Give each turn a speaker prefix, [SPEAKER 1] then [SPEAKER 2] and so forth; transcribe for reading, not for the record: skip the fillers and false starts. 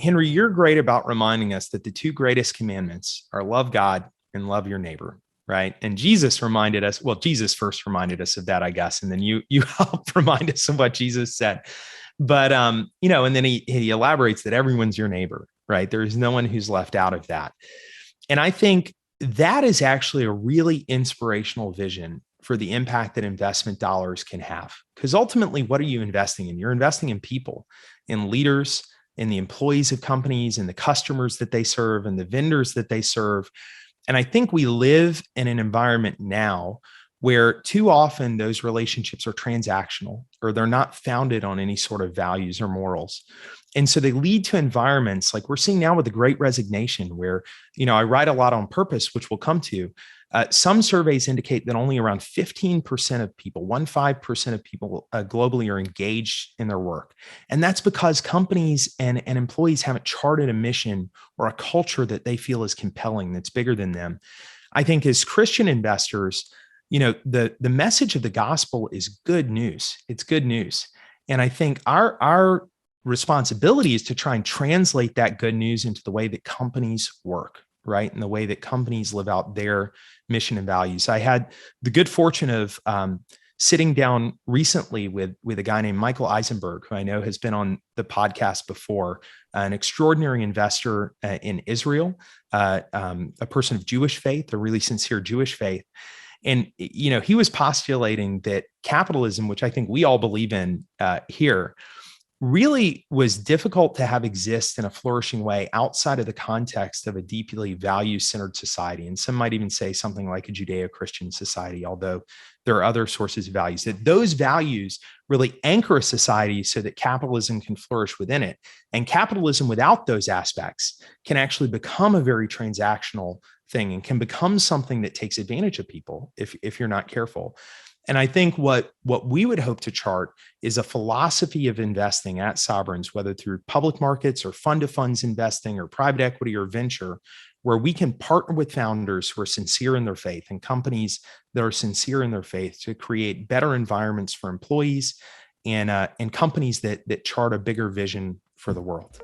[SPEAKER 1] Henry, you're great about reminding us that the two greatest commandments are love God and love your neighbor, right? And Jesus reminded us, well, Jesus first reminded us of that, I guess, and then you helped remind us of what Jesus said. But and then he elaborates that everyone's your neighbor, right? There is no one who's left out of that. And I think that is actually a really inspirational vision for the impact that investment dollars can have. Because ultimately, what are you investing in? You're investing in people, in leaders, in the employees of companies, and the customers that they serve, and the vendors that they serve. And I think we live in an environment now where too often those relationships are transactional or they're not founded on any sort of values or morals. And so they lead to environments like we're seeing now with the great resignation, where, I write a lot on purpose, which we'll come to. Some surveys indicate that only around 15% of people, 15% of people globally are engaged in their work. And that's because companies and employees haven't charted a mission or a culture that they feel is compelling, that's bigger than them. I think as Christian investors, the message of the gospel is good news. It's good news. And I think our responsibility is to try and translate that good news into the way that companies work, right? And the way that companies live out their mission and values. I had the good fortune of sitting down recently with a guy named Michael Eisenberg, who I know has been on the podcast before, an extraordinary investor in Israel, a person of Jewish faith, a really sincere Jewish faith. And, he was postulating that capitalism, which I think we all believe in here, really was difficult to have exist in a flourishing way outside of the context of a deeply value-centered society. And some might even say something like a Judeo-Christian society, although there are other sources of values, that those values really anchor a society so that capitalism can flourish within it. And capitalism without those aspects can actually become a very transactional thing and can become something that takes advantage of people if you're not careful. And I think what we would hope to chart is a philosophy of investing at Sovereigns, whether through public markets or fund of funds investing or private equity or venture, where we can partner with founders who are sincere in their faith and companies that are sincere in their faith to create better environments for employees and companies that chart a bigger vision for the world.